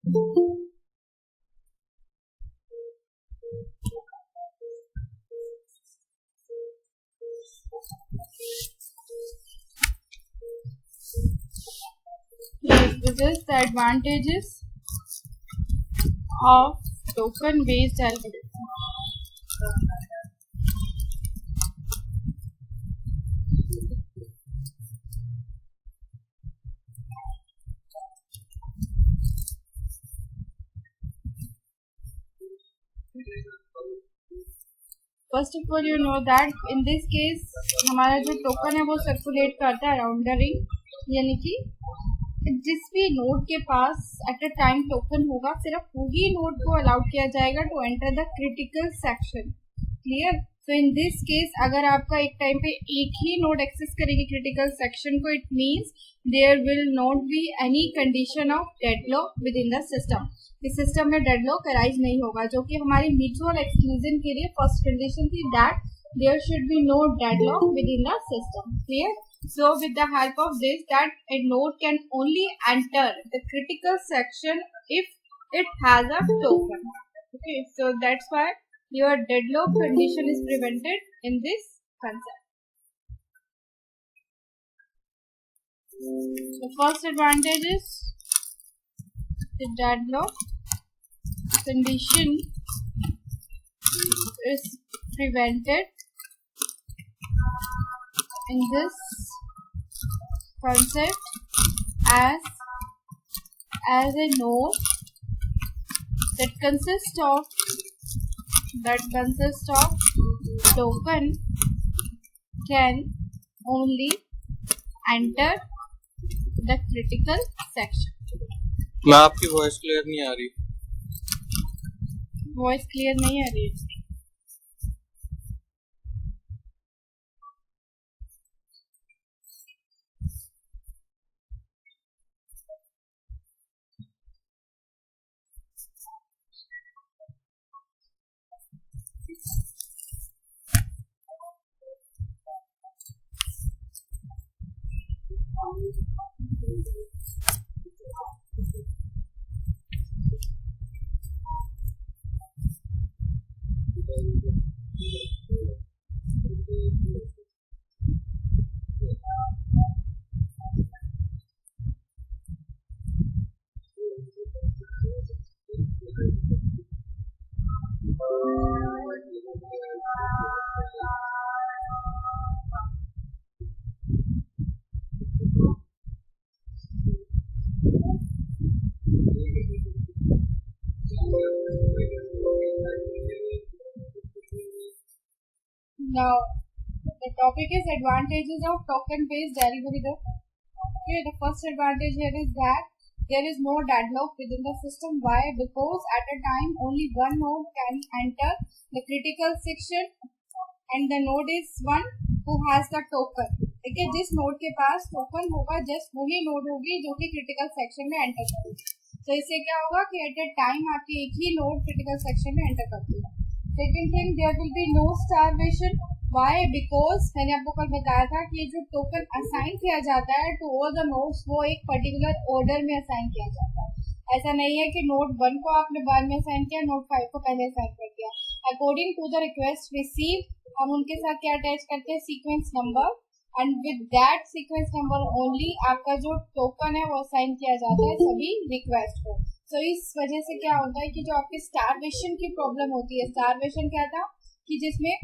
This is the advantages of token based algorithm. First of all, you know that in this case हमारा जो token है वो circulate करता है around the ring, यानी कि जिस भी नोड के पास एट अ टाइम टोकन होगा सिर्फ वही नोड को अलाउ किया जाएगा to enter the critical section. Clear? So in this case अगर आपका एक टाइम पे एक ही नोड एक्सेस करेगी क्रिटिकल सेक्शन को, it means there will not be any condition of deadlock within the system. इस सिस्टम में डेडलॉक अराइज नहीं होगा, जो कि हमारी म्यूचुअल एक्सक्लूजन के लिए फर्स्ट कंडीशन थी, that there should be no deadlock within the system. Clear? So with the help of this, that a node can only enter the critical section if it has a token. Okay, so that's why your deadlock condition is prevented in this concept. The first advantage is the deadlock condition is prevented in this concept as a node that consists of token can only enter the critical section. मैं आपकी voice clear नहीं आ रही. Voice clear नहीं आ रही है. Now, the topic is advantages of token-based algorithm. Okay, the first advantage here is that there is no deadlock within the system. Why? Because at a time only one node can enter the critical section, and the node is one who has the token. ठीक है, जिस node के पास token होगा just वही node होगी जो कि critical section में एंटर करेगी. तो इससे क्या होगा कि एट अ टाइम आपकी एक ही नोड क्रिटिकल सेक्शन में एंटर करती है. Second thing, there will be no starvation. Why? Because मैंने आपको कल बताया था कि जो टोकन असाइन किया जाता है टू ऑल द नोड्स वो एक पर्टिकुलर ऑर्डर में असाइन किया जाता है. ऐसा नहीं है कि नोड 1 को आपने बाद में असाइन किया, नोड 5 को पहले असाइन कर दिया. According to the request receive हम उनके साथ क्या अटैच करते हैं, sequence number, and with that sequence number only आपका जो टोकन है वो असाइन किया जाता है सभी रिक्वेस्ट को. तो इस वजह से क्या होता है कि जो आपकी स्टारवेशन की प्रॉब्लम होती है, स्टारवेशन क्या था कि जिसमें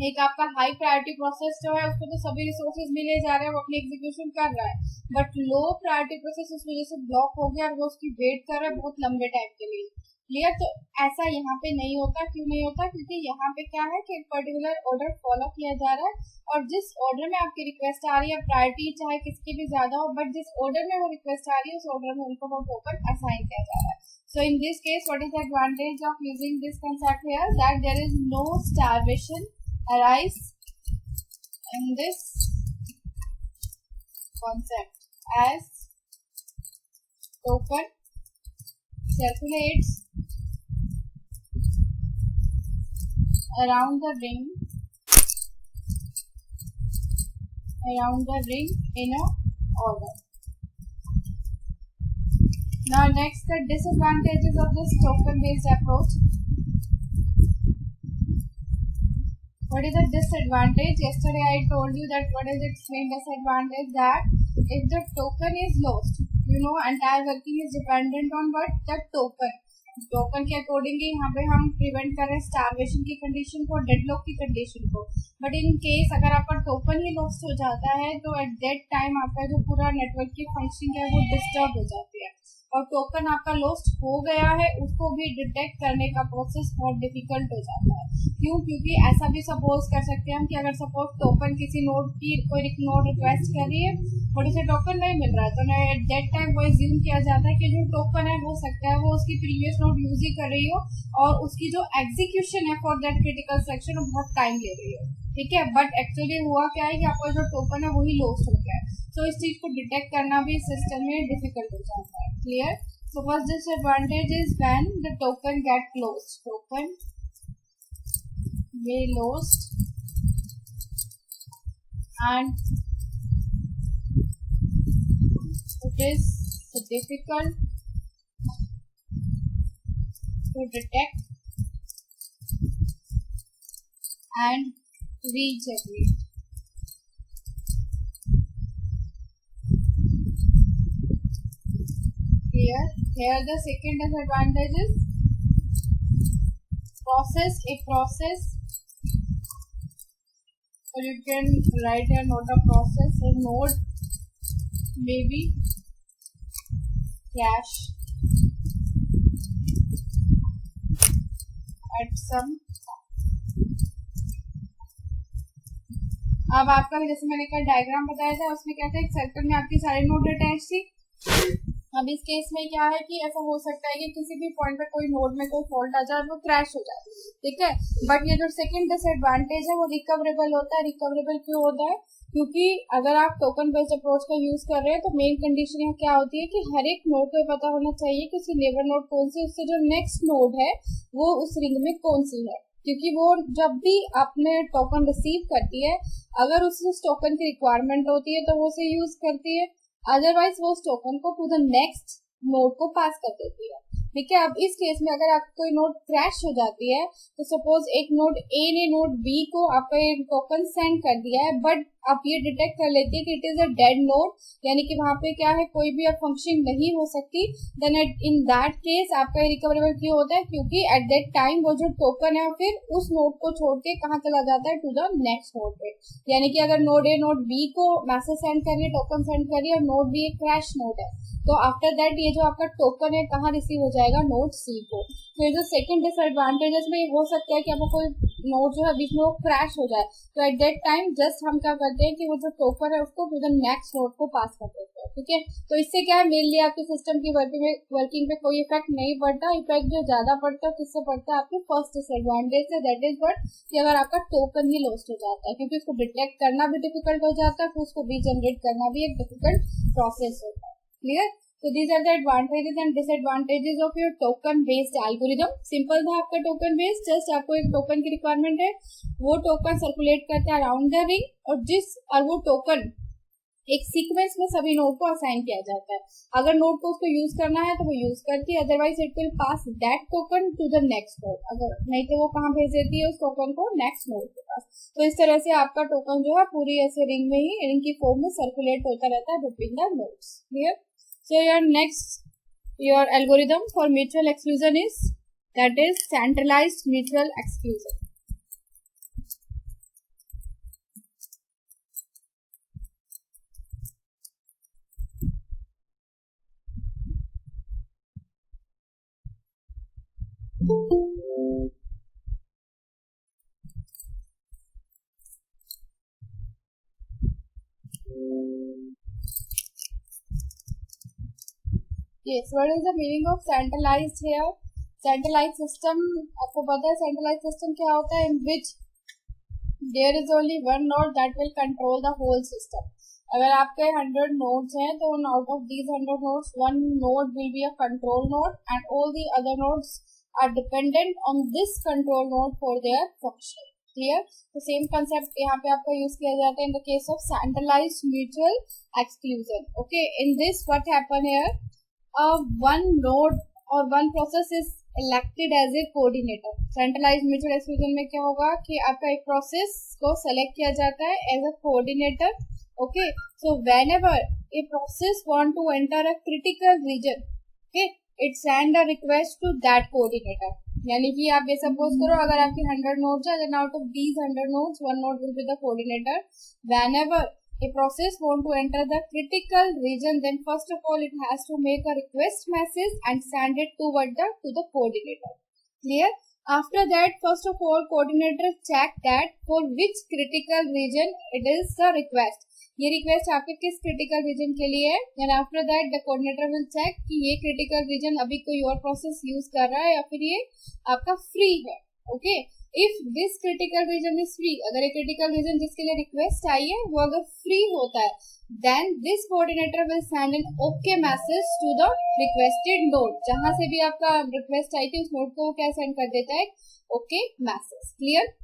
एक आपका हाई प्रायोरिटी प्रोसेस जो है उसको तो सभी रिसोर्सेज मिले जा रहे हैं, वो अपनी एग्जीक्यूशन कर रहा है, बट लो प्रायोरिटी प्रोसेस उस वजह से ब्लॉक हो गया और वो उसकी वेट कर रहा है बहुत लंबे टाइम के लिए. क्लियर? तो ऐसा यहाँ पे नहीं होता. क्यों नहीं होता? क्योंकि यहाँ पे क्या है कि एक पर्टिकुलर ऑर्डर फॉलो किया जा रहा है और जिस ऑर्डर में आपकी रिक्वेस्ट आ रही है, प्रायोरिटी चाहे किसकी भी ज्यादा हो, बट जिस ऑर्डर में वो रिक्वेस्ट आ रही है उस ऑर्डर में उनको वो टोकन असाइन किया जा रहा है. So in this case, what is the advantage of using this concept here? That there is no starvation arise in this concept as token circulates around the ring in a order. Now next, the disadvantages of this token based approach. What is the disadvantage? Yesterday I told you that what is its main disadvantage, that if the token is lost, entire working is dependent on what? The token के accordingly यहाँ पे हम prevent कर रहे हैं starvation की condition को, deadlock की कंडीशन को. बट इन केस अगर आपका टोकन ही लॉस्ट हो जाता है तो एट दैट टाइम आपका जो पूरा नेटवर्क की फंक्शनिंग है वो डिस्टर्ब हो जाती है, और टोकन आपका लॉस्ट हो गया है उसको भी डिटेक्ट करने का प्रोसेस बहुत डिफिकल्ट हो जाता है. क्यों? क्योंकि ऐसा भी सपोज कर सकते हैं हम कि अगर सपोज टोकन किसी नोड की कोई नोड रिक्वेस्ट कर रही है और उसे टोकन नहीं मिल रहा है, तो एट दैट टाइम वो एज्यूम किया जाता है कि जो टोकन है हो सकता है वो उसकी प्रीवियस नोड यूज ही कर रही हो और उसकी जो एग्जीक्यूशन है फॉर दैट क्रिटिकल सेक्शन वो बहुत टाइम ले रही है. ठीक है, बट एक्चुअली हुआ क्या है कि आपका जो टोकन है वही लॉस्ट हो गया है. तो इस चीज को डिटेक्ट करना भी सिस्टम में डिफिकल्ट हो जाता है. Clear? So first disadvantage is when the token get lost. Token may lost and it is difficult to detect and regenerate. Here the second disadvantage is a process, or you can write a note of process. A node may be crash at some. अब आपका जैसे मैंने कल diagram बताया था उसमें क्या था, एक सर्कल में आपकी सारी नोड अटैच थी. अब इस केस में क्या है कि ऐसा हो सकता है कि किसी भी पॉइंट पे कोई नोड में कोई फॉल्ट आ जाए और वो क्रैश हो जाए. ठीक है, बट ये जो सेकंड डिसएडवांटेज है वो रिकवरेबल होता है. रिकवरेबल क्यों होता है? क्योंकि अगर आप टोकन बेस्ड अप्रोच का यूज कर रहे हैं तो मेन कंडीशन यहाँ क्या होती है कि हर एक नोड को पता होना चाहिए कि उसकी नेबर नोड कौन सी, उससे जो नेक्स्ट नोड है वो उस रिंग में कौन सी है. क्योंकि वो जब भी अपने टोकन रिसीव करती है, अगर उस टोकन की रिक्वायरमेंट होती है तो वो उसे यूज करती है, अदरवाइज वो उस टोकन को टू द नेक्स्ट नोड को पास कर देती है. ठीक है, अब इस केस में अगर आपकी कोई नोड क्रैश हो जाती है तो सपोज एक नोड ए ने नोड बी को आपका एक टोकन सेंड कर दिया है, बट आप ये डिटेक्ट कर लेती है कि it is a dead node, यानी कि वहां पे क्या है कोई भी अब फंक्शनिंग नहीं हो सकती. देन इन दैट केस आपका रिकवरेबल क्यों होता है? क्योंकि एट दैट टाइम वो जो टोकन है फिर उस नोड को छोड़ के कहाँ चला जाता है? टू द नेक्स्ट नोड पे. यानी कि अगर नोड ए नोड बी को मैसेज सेंड कर रही है, टोकन सेंड कर रही है और नोड बी एक क्रैश नोड है, तो आफ्टर दैट ये जो आपका टोकन है कहाँ रिसीव हो जाएगा? नोड सी को. तो जो सेकंड डिसएडवांटेजेस में हो सकता है कि आपको कोई नोड जो है बीच में वो क्रैश हो जाए, तो एट दैट टाइम जस्ट हम क्या करते हैं कि वो जो टोकन है उसको टू द नेक्स्ट नोड को पास कर देते हैं. ठीक है, तो इससे क्या है, मेनली आपके सिस्टम की वर्किंग पे कोई इफेक्ट नहीं पड़ता. इफेक्ट जो ज्यादा पड़ता है किससे पड़ता है? आपके फर्स्ट डिसएडवांटेज से, दैट इज व्हाट, कि अगर आपका टोकन ही लॉस्ट हो जाता है, क्योंकि उसको डिटेक्ट करना भी डिफिकल्ट हो जाता है, फिर उसको रीजनरेट करना भी एक डिफिकल्ट प्रोसेस होता है. Clear? So these are the advantages and disadvantages of your token based algorithm. Simple था आपका टोकन बेस्ड, जस्ट आपको एक टोकन की रिक्वायरमेंट है, वो टोकन सर्कुलेट करता है अराउंड द रिंग, और वो टोकन एक सीक्वेंस में सभी नोड को असाइन किया जाता है. अगर नोड को उसको यूज करना है तो वो यूज करती है, otherwise it will pass that token to the next node. अगर नहीं तो वो कहाँ भेज देती है? उस टोकन को नेक्स्ट नोड के पास. तो इस तरह से आपका टोकन जो है पूरी ऐसे रिंग में ही, रिंग की फॉर्म में सर्कुलेट होता रहता है between the nodes. Clear? So your algorithm for mutual exclusion is, that is centralized mutual exclusion. Yes, what is the meaning of centralized here? Centralized system, आपको पता है centralized system क्या होता है? In which there is only one node that will control the whole system. अगर आपके 100 nodes हैं तो out of these 100 nodes, one node will be a control node and all the other nodes are dependent on this control node for their function. Clear? तो same concept यहाँ पे आपका use किया जाता है in the case of centralized mutual exclusion. Okay, in this what happen here? one node or one process is elected as a coordinator. Centralized mutual exclusion में क्या होगा कि आपका एक process को select किया जाता है as a coordinator. Okay, so whenever a process want to enter a critical region, okay, it send a request to that coordinator. यानी कि आप ये सपोज करो अगर आपकी 100 nodes है, then out of these 100 nodes, one node will be the coordinator. Whenever a process want to enter the critical region, then first of all it has to make a request message and send it to the coordinator. Clear? After that, first of all, coordinator check that for which critical region it is the request. ये request आपके किस critical region के लिए है, and after that the coordinator will check कि ये critical reason अभी कोई और प्रोसेस यूज कर रहा है या फिर ये आपका फ्री है. Okay, if this critical reason is free, अगर ये क्रिटिकल रीजन जिसके लिए रिक्वेस्ट आई है वो अगर फ्री होता है, then this coordinator will send an okay message to the requested node. जहां से भी आपका रिक्वेस्ट आई थी उस नोड को वो क्या सेंड कर देता है, okay message. Clear?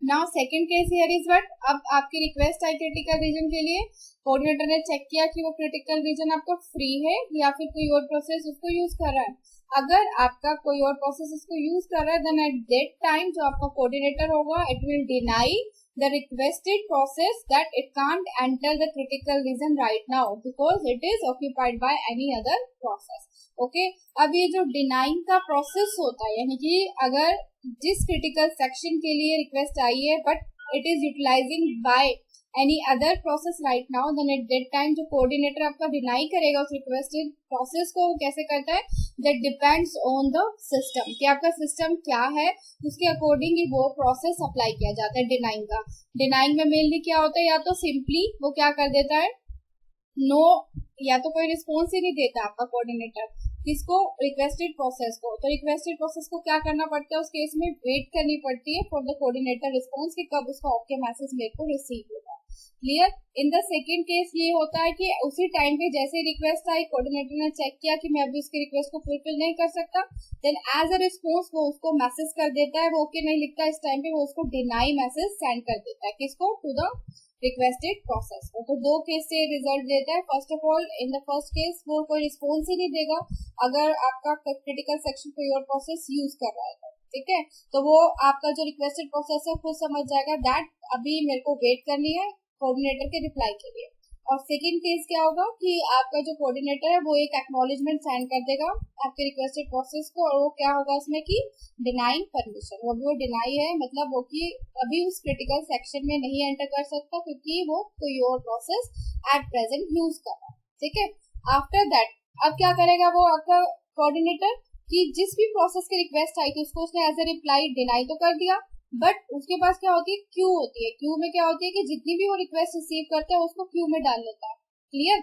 Now second case here is what, अब आपकी रिक्वेस्ट आई क्रिटिकल रीजन के लिए, कोऑर्डिनेटर ने चेक किया कि वो क्रिटिकल रीजन आपका फ्री है या फिर कोई और प्रोसेस उसको यूज कर रहा है. अगर आपका कोई और प्रोसेस इसको यूज कर रहा है, देन एट दैट टाइम जो आपका कोऑर्डिनेटर होगा it will deny the requested process that it can't enter the critical region right now because it is occupied by any other process. Okay, अब ये जो डिनाइंग का प्रोसेस होता है, यानी कि अगर जिस क्रिटिकल सेक्शन के लिए रिक्वेस्ट आई है but it is utilising by any other process right now, then at that time जो कोऑर्डिनेटर आपका डिनाई करेगा उस रिक्वेस्टेड प्रोसेस को, वो कैसे करता है, that depends on the system, कि आपका सिस्टम क्या है उसके अकॉर्डिंग ही वो प्रोसेस अप्लाई किया जाता है डिनाइंग का. डिनाइंग में मेनली क्या होता है, या तो सिंपली वो क्या कर देता है, नो, या तो कोई रिस्पॉन्स ही नहीं देता आपका कोऑर्डिनेटर किसको, रिक्वेस्टेड प्रोसेस को. तो रिक्वेस्टेड प्रोसेस को क्या करना पड़ता है, उस केस में वेट करनी पड़ती है फॉर द कोऑर्डिनेटर रिस्पॉन्स कि कब उसका ओके मैसेज मेरे को रिसीव होगा. Clear? In the second case ये होता है कि उसी टाइम पे जैसे रिक्वेस्ट आई, कोऑर्डिनेटर ने चेक किया कि मैं अभी उसकी रिक्वेस्ट को फुलफिल नहीं कर सकता, देन एज अ रिस्पॉन्स वो उसको मैसेज कर देता है, वो ओके नहीं लिखता इस टाइम पे, वो उसको डिनाई मैसेज सेंड कर देता है किसको, टू द रिक्वेस्टेड प्रोसेस को. तो दो केस से रिजल्ट देता है. First of all in the first case वो कोई रिस्पॉन्स ही नहीं देगा अगर आपका क्रिटिकल सेक्शन कोई और प्रोसेस यूज कर रहा है, ठीक है, तो वो आपका जो रिक्वेस्टेड प्रोसेस है खुद समझ जाएगा दैट अभी मेरे को वेट करनी है कोऑर्डिनेटर के रिप्लाई के लिए. और सेकंड केस क्या होगा कि आपका जो कोऑर्डिनेटर है वो एक एक्नॉलेजमेंट सेंड कर देगा आपके रिक्वेस्टेड प्रोसेस को, और वो क्या होगा इसमें कि डिनाइंग परमिशन, वो डिनाई है मतलब वो कि अभी उस क्रिटिकल सेक्शन में नहीं एंटर कर सकता क्योंकि वो कोई और प्रोसेस एट प्रेजेंट यूज कर रहा है. ठीक है, आफ्टर दैट अब क्या करेगा वो आपका कोऑर्डिनेटर कि जिस भी प्रोसेस की रिक्वेस्ट आई थी उसको उसने एज ए रिप्लाई डिनाई तो कर दिया, बट उसके पास क्या होती है, क्यू होती है. क्यू में क्या होती है कि जितनी भी वो रिक्वेस्ट रिसीव करता है उसको क्यू में डाल लेता है. क्लियर?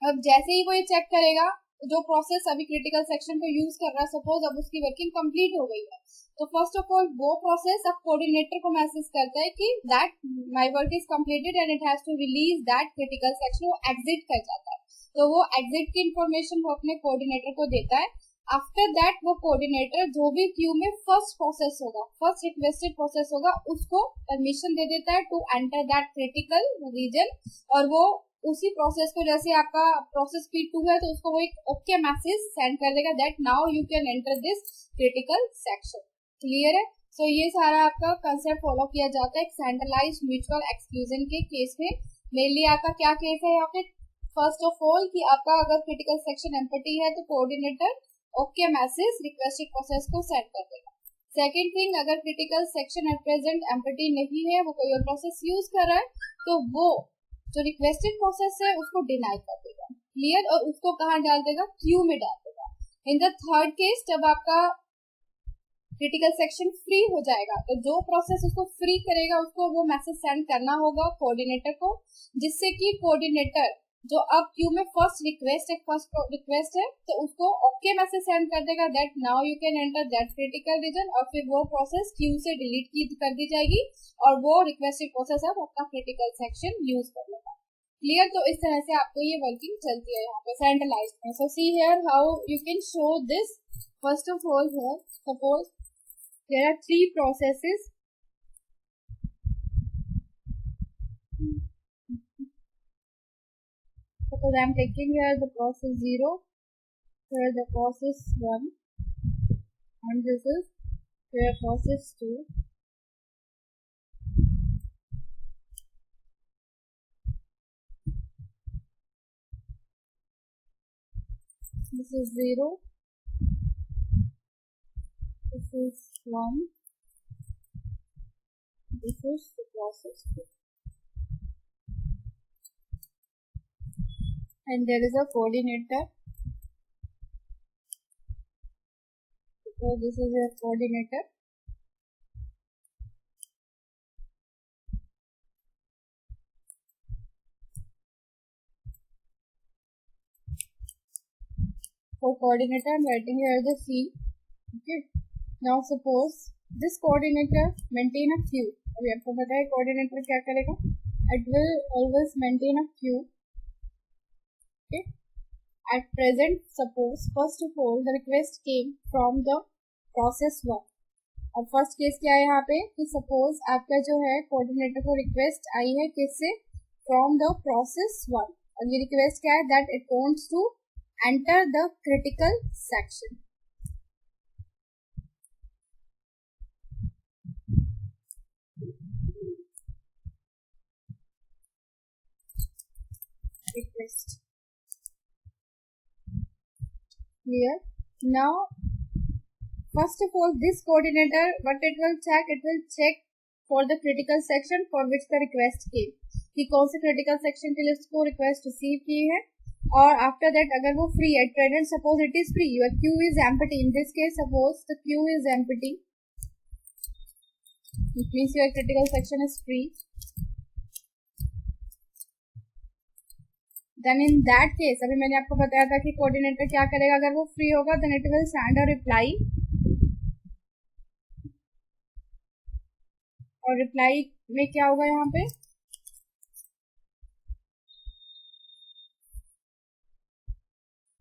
अब जैसे ही वो ये चेक करेगा जो प्रोसेस अभी क्रिटिकल सेक्शन को यूज कर रहा है, सपोज अब उसकी वर्किंग कंप्लीट हो गई है, तो फर्स्ट ऑफ ऑल वो प्रोसेस अब कोऑर्डिनेटर को मैसेज करता है कि that my work is completed and it has to release that critical section. वो एग्जिट कर जाता है, तो वो एग्जिट की इंफॉर्मेशन वो अपने कोऑर्डिनेटर को देता है. आफ्टर दैट वो कोऑर्डिनेटर जो भी क्यू में फर्स्ट प्रोसेस होगा, फर्स्ट रिक्वेस्टेड प्रोसेस होगा, उसको परमिशन दे देता है to enter that critical region, और वो उसी प्रोसेस को, जैसे आपका प्रोसेस P2 है तो उसको वो एक ओके मैसेज सेंड कर देगा that now you can enter this critical section. Clear है? सो ये सारा आपका कंसेप्ट फॉलो किया जाता है सेंट्रलाइज्ड म्यूचुअल एक्सक्लूजन के केस में. मेनली आपका क्या केस है यहाँ पे, फर्स्ट ऑफ ऑल कि आपका अगर क्रिटिकल सेक्शन एम्प्टी है तो coordinator okay message requested process को सेंड कर देगा. सेकंड थिंग, अगर critical section at present empty नहीं है, वो कोई और प्रोसेस यूज कर रहा है, तो वो जो रिक्वेस्टेड प्रोसेस है उसको डिनाई कर देगा. क्लियर? और उसको कहाँ डाल देगा, क्यू में डाल देगा. इन द थर्ड केस जब आपका क्रिटिकल सेक्शन फ्री हो जाएगा तो जो प्रोसेस उसको फ्री करेगा उसको वो मैसेज सेंड करना होगा कोऑर्डिनेटर को, जिससे कि कोऑर्डिनेटर जो अब क्यू में फर्स्ट रिक्वेस्ट है तो उसको ओके मैसेज सेंड कर देगा that now you can enter that critical region, और फिर वो प्रोसेस क्यू से डिलीट कर दी जाएगी और वो रिक्वेस्टेड प्रोसेस अब अपना क्रिटिकल सेक्शन यूज कर लेगा. क्लियर? तो इस तरह से आपको ये वर्किंग चलती है यहाँ पे सेंट्रलाइज्ड में. So see here how you can show this. First of all here suppose there are 3 processes. Suppose I am taking here the process 0, where the process 1 and this is where process 2. This is 0. This is 1. This is the process 2. And there is a coordinator. So this is your coordinator. For coordinator, I am writing here the C. Okay. Now suppose this coordinator maintain a Q. अभी आपको पता है coordinator क्या करेगा? It will always maintain a Q. Okay. At present, suppose first of all the request came from the process 1. और first case क्या है यहाँ पे कि सपोज आपका जो है कोऑर्डिनेटर को रिक्वेस्ट आई है किससे? From the process 1. और ये रिक्वेस्ट क्या है? That it wants to enter the critical section. Request. Clear? Now first of all, this coordinator, what it will check for the critical section for which the request came. कि कौन से critical section के लिए उसको request receive की है. और after that, अगर वो free at present, suppose it is free, your queue is empty. In this case, suppose the queue is empty. It means your critical section is free. Then in that case, अभी मैंने आपको बताया था कि coordinator क्या करेगा अगर वो free होगा, then it will send a reply. और रिप्लाई में क्या होगा यहाँ पे?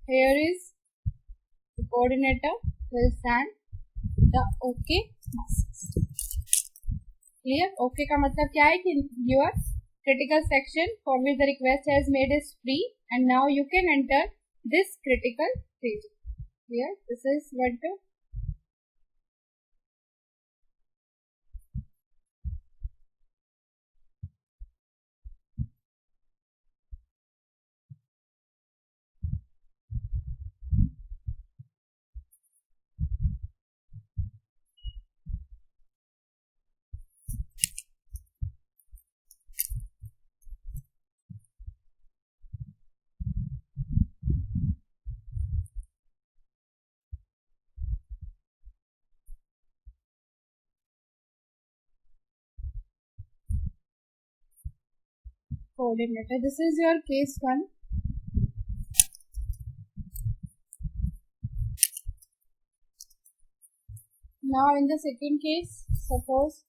Here is the coordinator will send the OK message. Clear? OK का मतलब क्या है कि your critical section for which the request has made is free and now you can enter this critical region. Clear? This is what the coordinator. This is your case 1. Now in the second case, suppose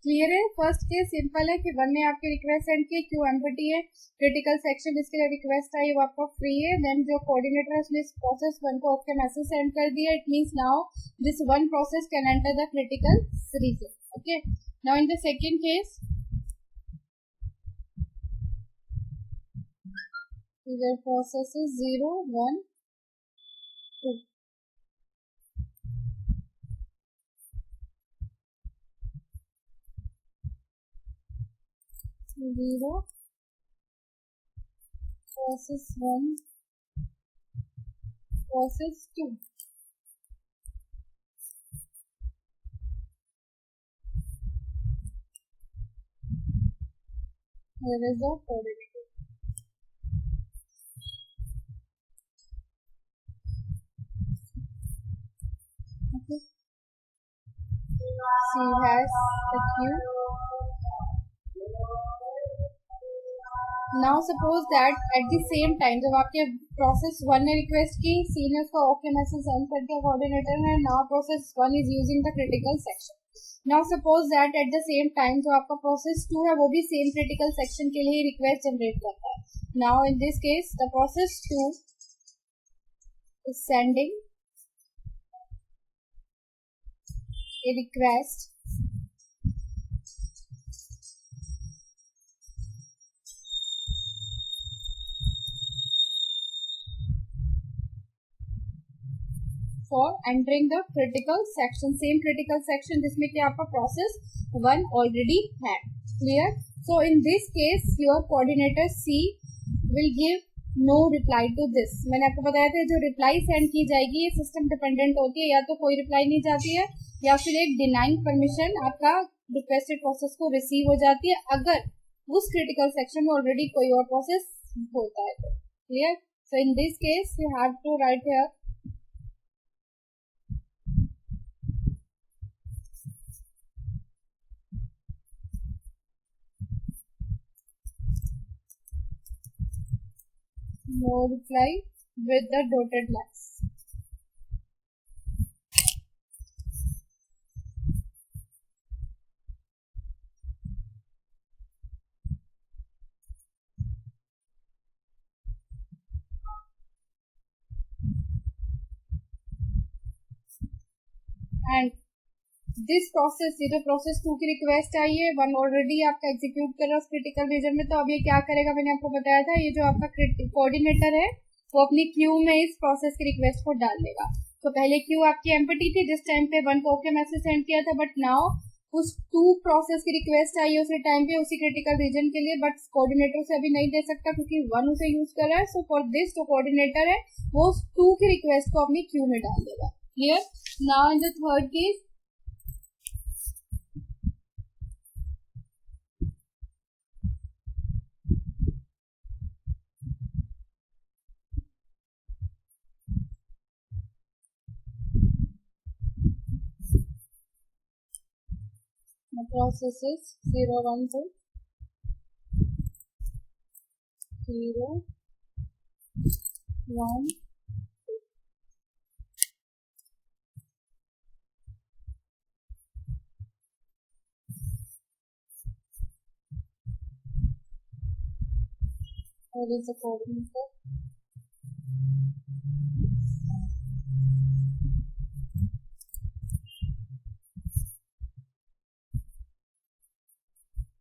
clear है. First case simple है कि 1 ने आपकी request send की, Q empty है, critical section जिसके लिए request आई वो आपका फ्री है. देन जो कोऑर्डिनेटर है उसने प्रोसेस 1 को ओके मैसेज सेंड कर दिया. It means now this one process can enter the critical region. Okay. Now in the second case the process is 0, 1, 2. Zero, process 1, process 2. Here is the coordinator. Okay. C has the queue. Now suppose that at the same time जब आपके process 1 ने request की, सी ने उसका okay message send कर दिया coordinator ने. Now process 1 is using the critical section. Now suppose that at the same time जो आपका प्रोसेस 2 है वो भी सेम क्रिटिकल सेक्शन के लिए रिक्वेस्ट जनरेट करता है. Now in this case the process 2 is sending a request for entering the critical section, same critical section जिसमें कि आपका process 1 already है. Clear? So in this case your coordinator C will give no reply to this. मैंने आपको बताया था जो reply send की जाएगी ये सिस्टम डिपेंडेंट होती है, या तो कोई रिप्लाई नहीं जाती है या फिर एक डिनाइंग परमिशन आपका रिक्वेस्टेड प्रोसेस को रिसीव हो जाती है अगर उस क्रिटिकल सेक्शन में ऑलरेडी कोई और प्रोसेस होता है तो. Clear? So in this case you have to write here no reply with the dotted lines. And this process, ये जो प्रोसेस 2 की रिक्वेस्ट आई है 1 ऑलरेडी आपका एग्जीक्यूट कर रहा है क्रिटिकल रीजन में, तो अब ये क्या करेगा मैंने आपको बताया था, ये जो आपका कोऑर्डिनेटर है वो अपनी क्यू में इस प्रोसेस की रिक्वेस्ट को डाल देगा. तो पहले क्यू आपकी एम्प्टी थी जिस टाइम पे 1 को ओके मैसेज सेंड किया था, बट नाउ उस 2 प्रोसेस की रिक्वेस्ट आई है उसी टाइम पे उसी क्रिटिकल रीजन के लिए, बट कोऑर्डिनेटर से अभी नहीं दे सकता क्योंकि 1 उसे यूज कर रहा है. सो फॉर दिस जो कोऑर्डिनेटर है वो 2 की रिक्वेस्ट को अपनी क्यू में डाल देगा. Clear? Now in the third case the process is 0, 1 to 0, 1. What is the coordinator?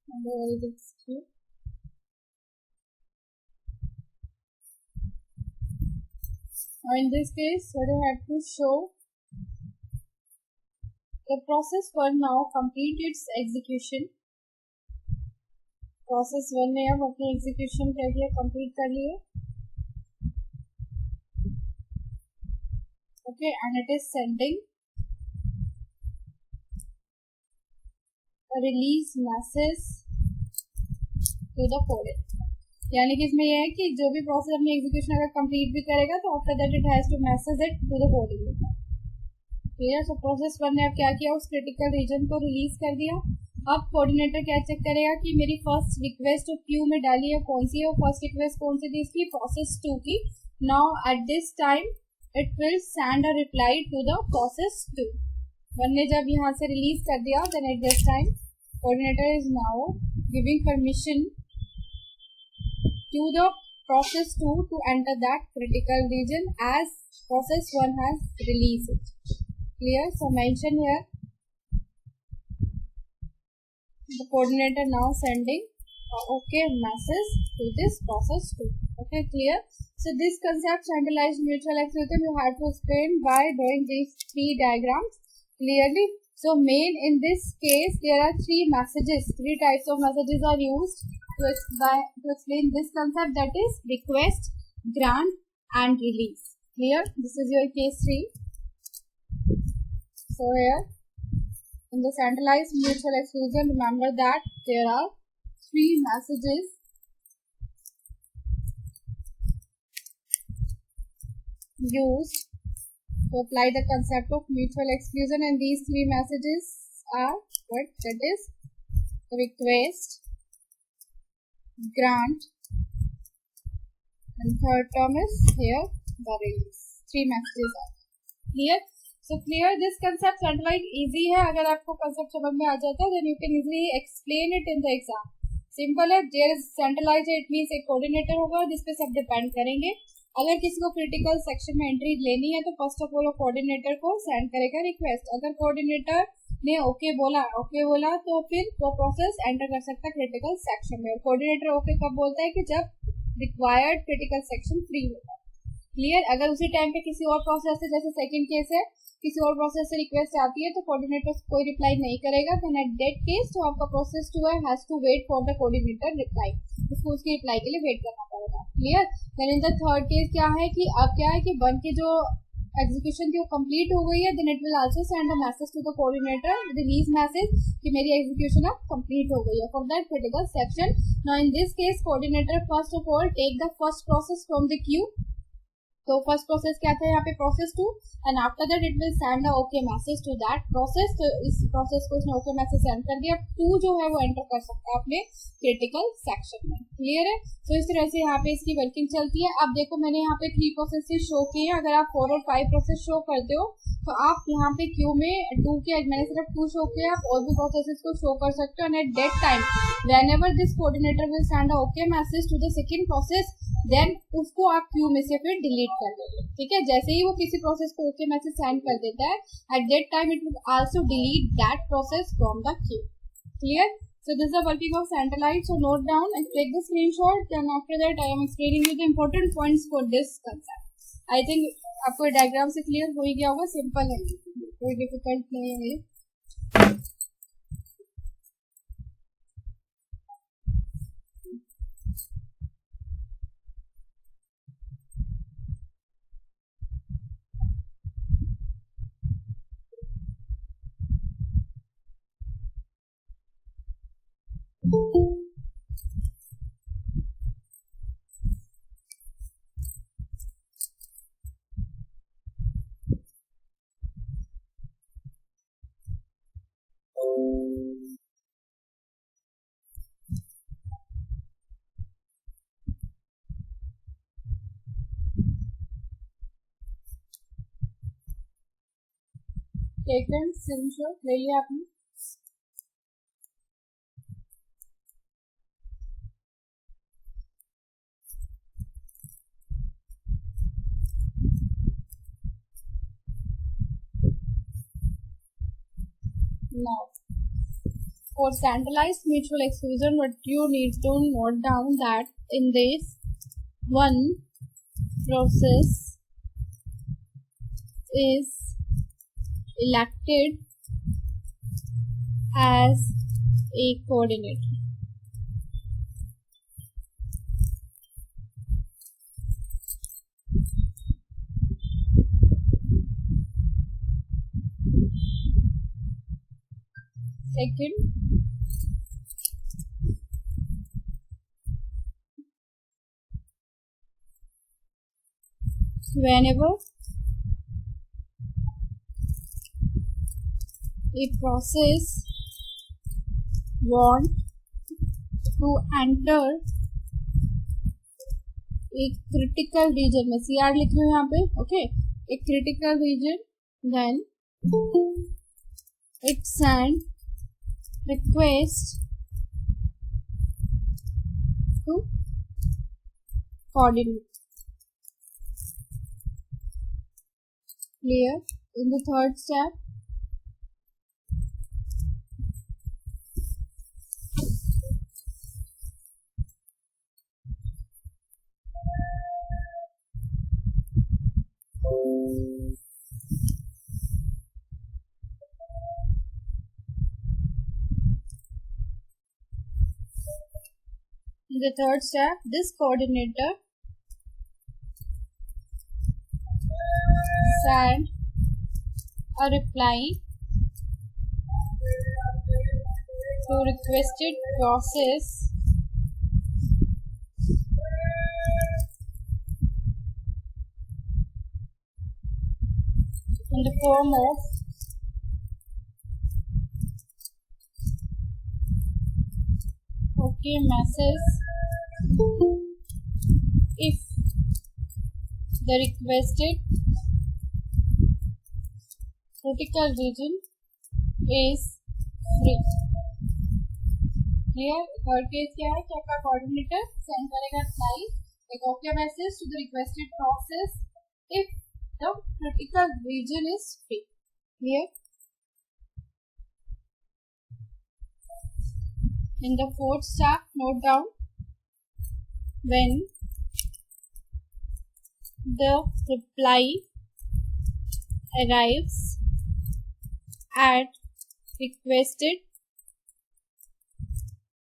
And where is its Q? Now in this case, what I have to show, the process 1 now complete its execution. Process 1 ने अब अपनी execution कर लिया, complete कर लिए. Okay, and it is sending release message to the coordinator. यानी कि इसमें यह है कि जो भी प्रोसेस अपनी एग्जीक्यूशन अगर कंप्लीट भी करेगा तो after that it has to message it to the coordinator. Clear? So process 1 ने अब क्या किया, उस क्रिटिकल रीजन को रिलीज कर दिया. अब कोऑर्डिनेटर क्या चेक करेगा कि मेरी फर्स्ट रिक्वेस्ट जो क्यू में डाली है कौन सी है, और फर्स्ट रिक्वेस्ट कौन सी थी इसकी, प्रोसेस 2 की. Now at this time it will send a reply to the process 2. 1 ने जब यहाँ से रिलीज कर दिया then at this time coordinator is now giving permission to the process 2 to enter that critical region as process 1 has release it. Clear? So mention here the coordinator now sending okay message to this process 2. Okay, clear? So this concept centralized mutual exclusion you have to explain by drawing these 3 diagrams clearly. So main in this case there are 3 messages, 3 types of messages are used to explain this concept, that is request, grant and release. Clear? This is your case 3. So here in the centralized mutual exclusion, remember that there are 3 messages used to apply the concept of mutual exclusion, and these 3 messages are what? That is request, grant, and third term is here the release. 3 messages are clear. So clear this concept. Centralized easy है, अगर आपको concept समझ में आ जाता है then you can easily explain it in the exam. Simple है. there is centralized it means एक coordinator होगा जिस पे सब डिपेंड करेंगे. अगर किसी को क्रिटिकल सेक्शन में एंट्री लेनी है तो फर्स्ट ऑफ ऑल कोऑर्डिनेटर को सेंड करेगा रिक्वेस्ट. अगर कोऑर्डिनेटर ने ओके बोला तो फिर वो प्रोसेस एंटर कर सकता है क्रिटिकल सेक्शन में. कोऑर्डिनेटर ओके कब बोलता है कि जब रिक्वायर्ड क्रिटिकल सेक्शन फ्री होगा. क्लियर। अगर उसी टाइम पे किसी और प्रोसेस से, जैसे सेकंड केस है, किसी और प्रोसेस से रिक्वेस्ट आती है तो कोऑर्डिनेटर कोई रिप्लाई नहीं करेगा, देन एट दैट केस जो आपका प्रोसेस 2 है has to wait for the coordinator reply, उसको उसकी रिप्लाई के लिए वेट करना पड़ेगा। Clear. Then in the third case क्या है कि अब क्या है कि 1 की जो एग्जीक्यूशन की वो कंप्लीट हो गई है, then it will also send a message to the coordinator, release message कि मेरी एग्जीक्यूशन अब कंप्लीट हो गई है for that particular section. Now in this case coordinator first of all take the first process from the queue. तो first process क्या था यहाँ पे, process 2, and after that it will send a okay message to that process. तो इस process को उसने okay message send कर दिया। 2 जो है वो एंटर कर सकता है अपने क्रिटिकल सेक्शन में। क्लियर है। तो इस तरह से यहाँ पे इसकी वर्किंग चलती है। अब देखो मैंने यहाँ पे 3 प्रोसेस शो किए हैं। अगर आप 4 और 5 प्रोसेस शो करते हो तो आप यहाँ पे क्यू में 2 के, मैंने सिर्फ 2 शो किया, आप और भी प्रोसेसेस को शो कर सकते हो। And at that time whenever this coordinator will send a okay message to the second process, then उसको आप क्यू में से फिर डिलीट कर दोगे। ठीक है। जैसे ही वो किसी प्रोसेस को ओके मैसेज सेंड कर देता है, eight that time it will also delete that process from the Q. Clear. So this is the working of Centralite. So note down and take the screenshot. Then after that I am explaining you the important points for this concept. I think आपको diagram से clear हो ही गया होगा। Simple है, कोई difficult नहीं है। Taken screenshot ले लिया आपने। Now for centralized mutual exclusion, what you need to note down that in this one process is elected as a coordinator. Second, whenever a process want to enter a critical region, में CR लिख रही हूँ यहाँ पे, okay, a critical region, then it send request to coordinate. Clear. In the third step, this coordinator send a reply to requested process in the form of okay message if the requested critical region is free. Here third case क्या है कि आपका coordinator send करेगा reply एक okay message to the requested process if the critical region is free. Here in the fourth step, note down when the reply arrives at requested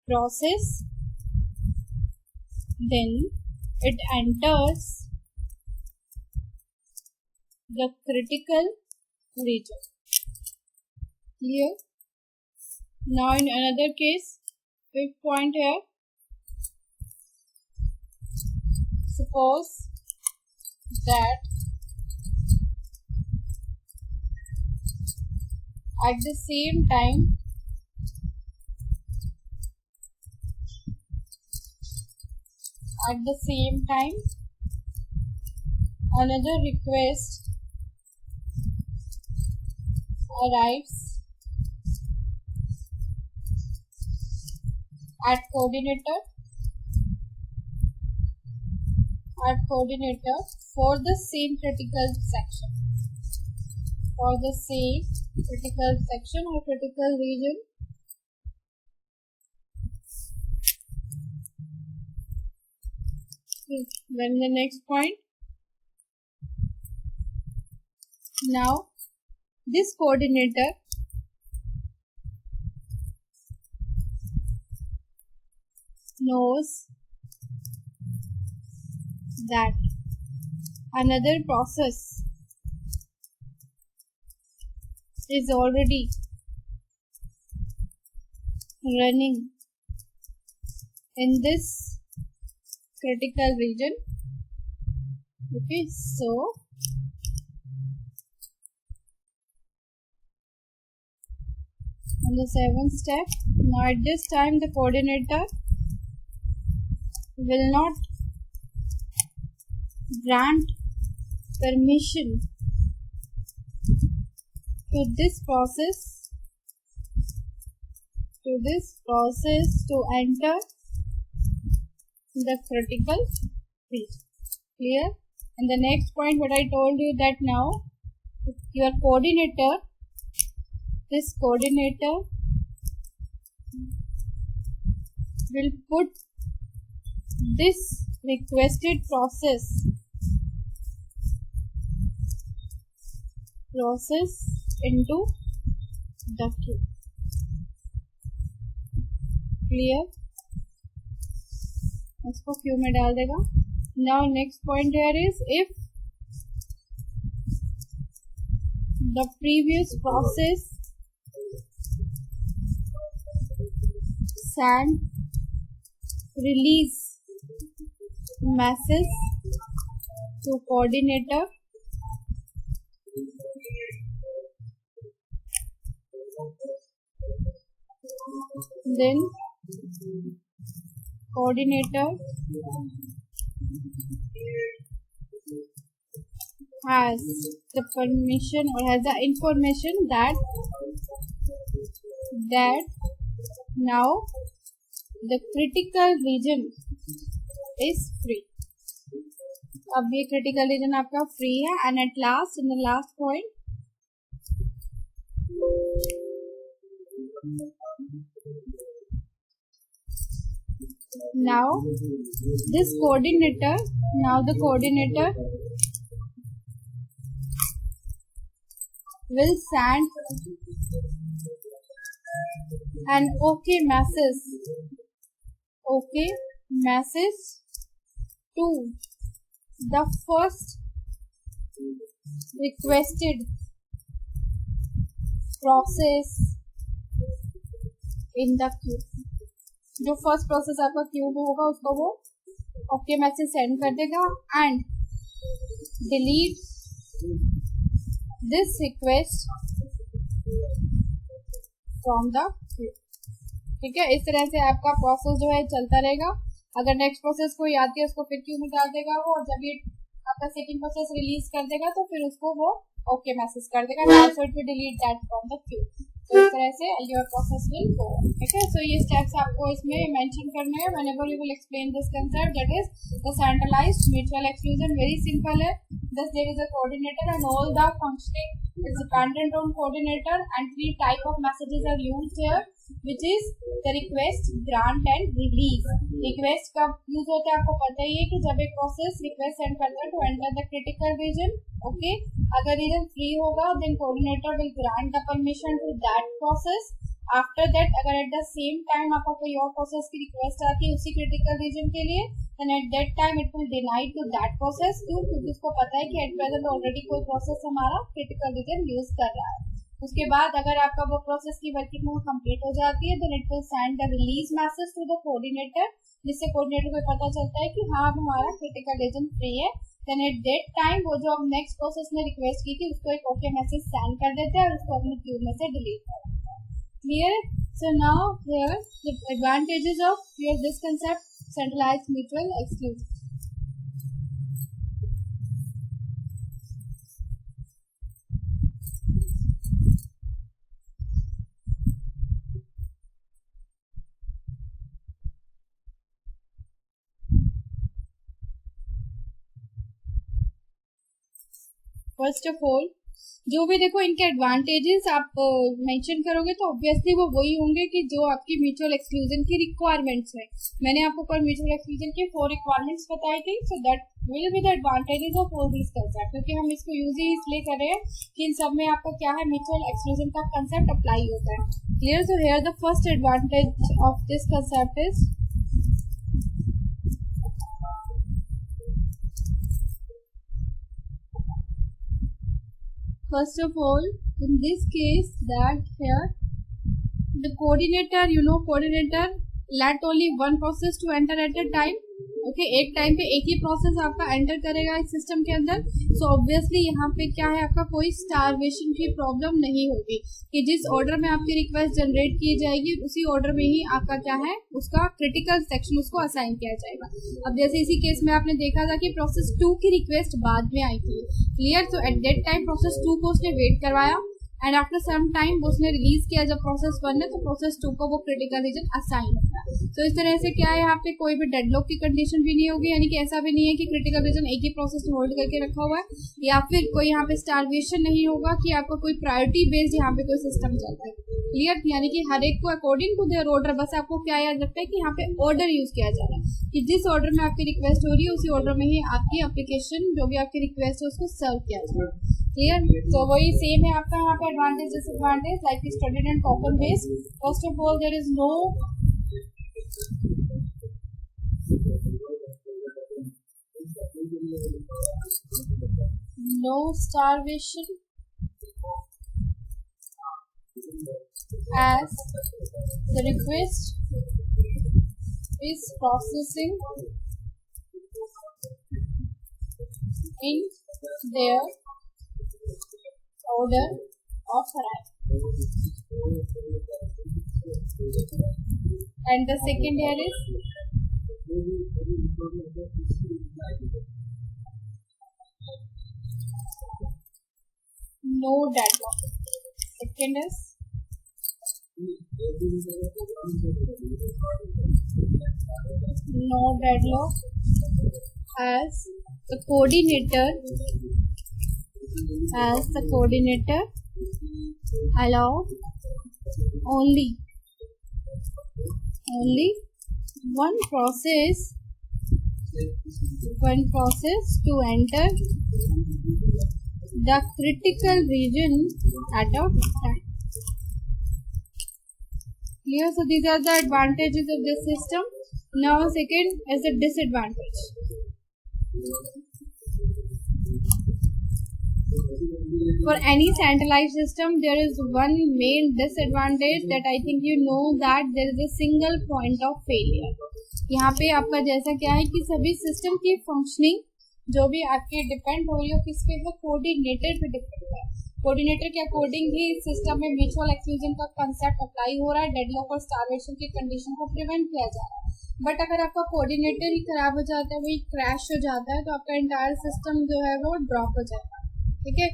process, then it enters the critical region. Clear? Now in another case, fifth point here, suppose that at the same time another request arrives at coordinator for the same critical section or critical region. Then the next point, now this coordinator knows that another process is already running in this critical region. Okay, so on the seventh step, now at this time the coordinator will not grant permission to this process to enter the critical region. Clear? And the next point, what I told you, that now your coordinator, this coordinator will put this requested process into the queue. Clear? इसको Q में डाल देगा. Now next point here is, if the previous process send release message to coordinator, then coordinator has the permission or has the information that now the critical region is free. अब ये critical region आपका free है. And at last, in the last point, now the coordinator will send an OK message to the first requested process in the queue. जो first process आपका Q में होगा उसको वो ओके मैसेज सेंड कर देगा and delete this request from the Q. ठीक है, इस तरह से आपका प्रोसेस जो है चलता रहेगा. अगर नेक्स्ट प्रोसेस कोई आती है उसको फिर क्यू में डाल देगा वो, और जब ये आपका सेकंड प्रोसेस रिलीज कर देगा तो फिर उसको वो ओके मैसेज कर देगा, so it will delete that from the queue. तो इस तरह से योर प्रोसेस विल गो. ठीक है, सो ये स्टेप्स आपको इसमें मेंशन करने हैं whenever you will explain this concept, that is the centralised mutual exclusion. Very simple है. Thus there is a coordinator and all the functioning is dependent on coordinator, and three type of messages are used here. which is the request, grant and release. Request कब use होता है आपको पता ही है कि जब एक प्रोसेस रिक्वेस्ट सेंड करता है to enter the critical region. Okay, अगर रीजन फ्री होगा then coordinator will grant the permission to that process. After that अगर एट द सेम टाइम आपको कोई और प्रोसेस की रिक्वेस्ट आती है उसी क्रिटिकल रीजन के लिए, then at that time it will deny to that process क्यों, क्योंकि उसको पता है कि at present ऑलरेडी कोई प्रोसेस हमारा क्रिटिकल रीजन यूज कर रहा है. उसके बाद अगर आपका वो प्रोसेस की वर्किंग वो कंप्लीट हो जाती है then it will send the release message to the coordinator, जिससे कोऑर्डिनेटर को पता चलता है कि हाँ अब हमारा क्रिटिकल रीजन फ्री है. then at that time वो जो नेक्स्ट प्रोसेस ने रिक्वेस्ट की थी उसको एक ओके मैसेज सेंड कर देते हैं और उसको अपनी क्यू में से डिलीट कर देते हैं. Clear? So now here the advantages of here this concept, centralized mutual exclusion. First of all, जो भी देखो इनके एडवांटेजेस आप मेंशन करोगे तो ऑब्वियसली वो वही होंगे कि जो आपकी म्यूचुअल एक्सक्लूजन की रिक्वायरमेंट्स है. मैंने आपको कल म्यूचुअल एक्सक्लूजन की 4 रिक्वायरमेंट्स बताई थी. So that will be the advantages of all this concept, क्योंकि हम इसको यूज ही इसलिए कर रहे हैं कि इन सब में आपका क्या है म्यूचुअल एक्सक्लूजन का कंसेप्ट अप्लाई होता है. Clear? So here the first advantage of this concept is first of all in this case that here the coordinator coordinator let only one process to enter at a time. Okay, एक time पे एक ही process आपका enter करेगा इस system के अंदर. So obviously यहाँ पे क्या है आपका कोई स्टारवेशन की प्रॉब्लम नहीं होगी कि जिस ऑर्डर में आपकी रिक्वेस्ट जनरेट की जाएगी उसी ऑर्डर में ही आपका क्या है उसका क्रिटिकल सेक्शन उसको असाइन किया जाएगा. अब जैसे इसी केस में आपने देखा था कि प्रोसेस 2 की रिक्वेस्ट बाद में आई थी. क्लियर? तो एट दैट टाइम प्रोसेस 2 को उसने वेट करवाया एंड आफ्टर सम टाइम उसने रिलीज किया जब प्रोसेस 1 ने, तो प्रोसेस 2 को वो क्रिटिकल रीजन असाइन होगा. तो इस तरह से क्या है यहाँ पे कोई भी डेडलॉक की कंडीशन भी नहीं होगी, यानी कि ऐसा भी नहीं है कि क्रिटिकल रीजन एक ही प्रोसेस होल्ड करके रखा हुआ है, या फिर कोई यहाँ पे स्टारवेशन नहीं होगा कि आपका कोई प्रायोरिटी बेस्ड यहाँ पे कोई सिस्टम चलता है. क्लियर? यानी कि हर एक को अकॉर्डिंग टू देयर ऑर्डर, बस आपको क्या याद रखना है कि यहाँ पे ऑर्डर यूज किया जा रहा है कि जिस ऑर्डर में आपकी रिक्वेस्ट हो रही है उसी ऑर्डर में ही आपकी एप्लीकेशन जो भी आपकी रिक्वेस्ट है उसको सर्व किया जाए. क्लियर? तो वही सेम है आपका यहाँ पे advantage disadvantage like studied and token based. First of all there is no starvation as the request is processing in their order of arrival. And the second here is no deadlock. Second is no deadlock as the coordinator allow only one process to enter the critical region at a time. Clear? So these are the advantages of this system. Now second is the disadvantage. For any centralized system, there is one main disadvantage that I think you know, that there is a single point of failure. यहाँ पे आपका जैसा क्या है कि सभी system की functioning जो भी आपके डिपेंड हो रही है किसके है, कोऑर्डिनेटर पे डिपेंड है. कोऑर्डिनेटर के अकॉर्डिंग ही सिस्टम में म्यूचुअल एक्सक्लूजन का कंसेप्ट अप्लाई हो रहा है, डेडलॉक और स्टारवेशन की कंडीशन को प्रिवेंट किया जा रहा है. बट अगर आपका कोऑर्डिनेटर ही खराब हो जाता है, वही क्रैश हो जाता है, तो आपका एंटायर सिस्टम जो है वो ड्रॉप हो जाएगा. ठीक है?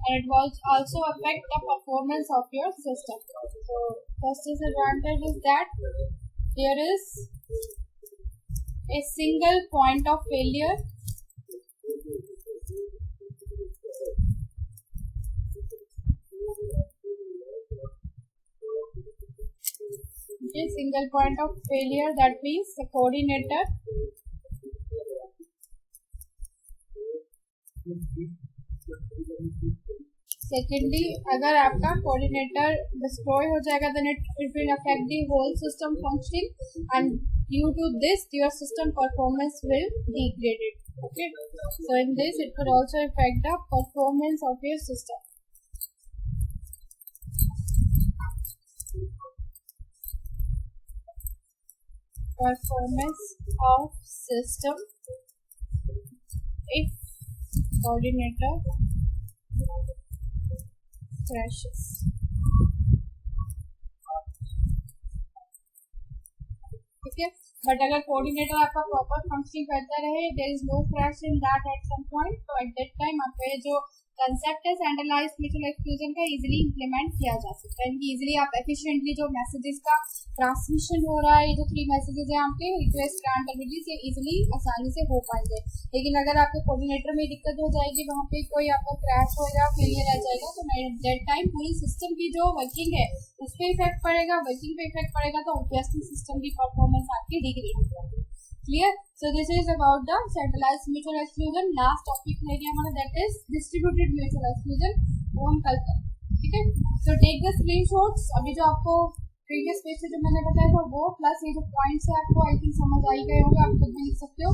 And it will also affect the performance of your system. So first disadvantage is that there is a single point of failure Okay, single point of failure, that means the coordinator secondly, अगर आपका coordinator destroy हो जाएगा then it will affect the whole system functioning and due to this your system performance will degrade it. Okay, so in this it could also affect the performance of your system. Performance of system if coordinator crashes. ठीक है, but अगर coordinator आपका proper functioning करता रहे, there is no crash in that at some point, तो at that time आपका ये जो कंसेप्ट है सेंट्रलाइज्ड म्यूचुअल एक्सक्लूजन का इजीली इंप्लीमेंट किया जा सकता है। इजीली आप एफिशिएंटली जो मैसेजेस का ट्रांसमिशन हो रहा है, ये जो 3 मैसेजेस हैं आपके रिक्वेस्ट ग्रांट और रिलीज, ये इजीली आसानी से हो पाएंगे। लेकिन अगर आपके कोऑर्डिनेटर में दिक्कत हो जाएगी, वहाँ पे कोई आपका क्रैश होगा, फेलियर रह जाएगा, तो एट दैट टाइम पूरी सिस्टम की जो वर्किंग है उस पर इफेक्ट पड़ेगा। वर्किंग पे इफेक्ट पड़ेगा तो ऑब्वियसली सिस्टम की परफॉर्मेंस आपकी डिग्रेड हो जाएगी। Clear? So this is about the centralised mutual exclusion. Last topic है हमारा, that is distributed mutual exclusion, वो हम कल करें। ठीक है, सो टेक द स्क्रीनशॉट्स। अभी जो आपको प्रीवियस पेज से जो मैंने बताया था वो प्लस ये जो पॉइंट्स है आपको आई थिंक समझ आई गए होंगे, आप खुद भी लिख सकते हो।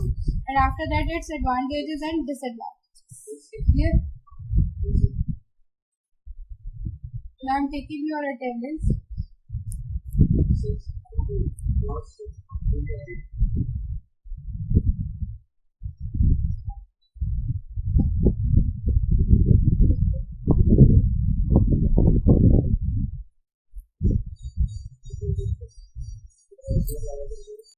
And after that its advantages and disadvantages. Clear? Now I'm taking your attendance.